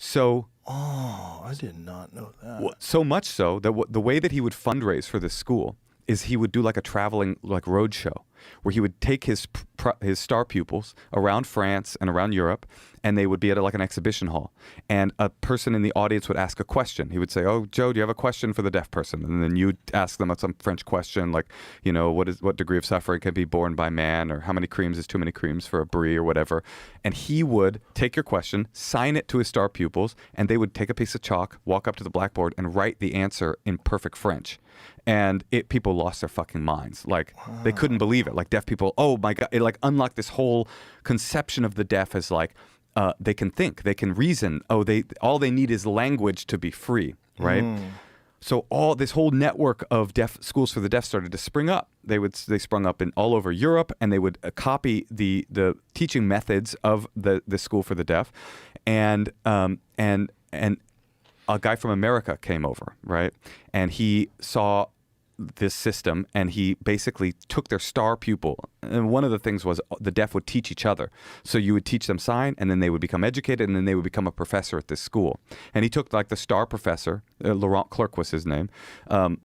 So Oh, I did not know that. so much so that the way that he would fundraise for this school is he would do like a traveling like road show where he would take his star pupils around France and around Europe, and they would be at like an exhibition hall, and a person in the audience would ask a question. He would say, "Oh, Joe, do you have a question for the deaf person?" And then you'd ask them some French question like, you know, what degree of suffering can be borne by man, or how many creams is too many creams for a brie, or whatever. And he would take your question, sign it to his star pupils, and they would take a piece of chalk, walk up to the blackboard, and write the answer in perfect French. And people lost their fucking minds. Like, they couldn't believe it. Like, deaf people, oh my God, it like unlocked this whole conception of the deaf as like, they can think, they can reason. Oh, all they need is language to be free, right? So this whole network of deaf schools for the deaf started to spring up. They sprung up in all over Europe, and they would copy the teaching methods of the school for the deaf, and a guy from America came over, right? And he saw this system, and he basically took their star pupil. And one of the things was the deaf would teach each other. So you would teach them sign, and then they would become educated, and then they would become a professor at this school. And he took like the star professor, Laurent Clerc was his name,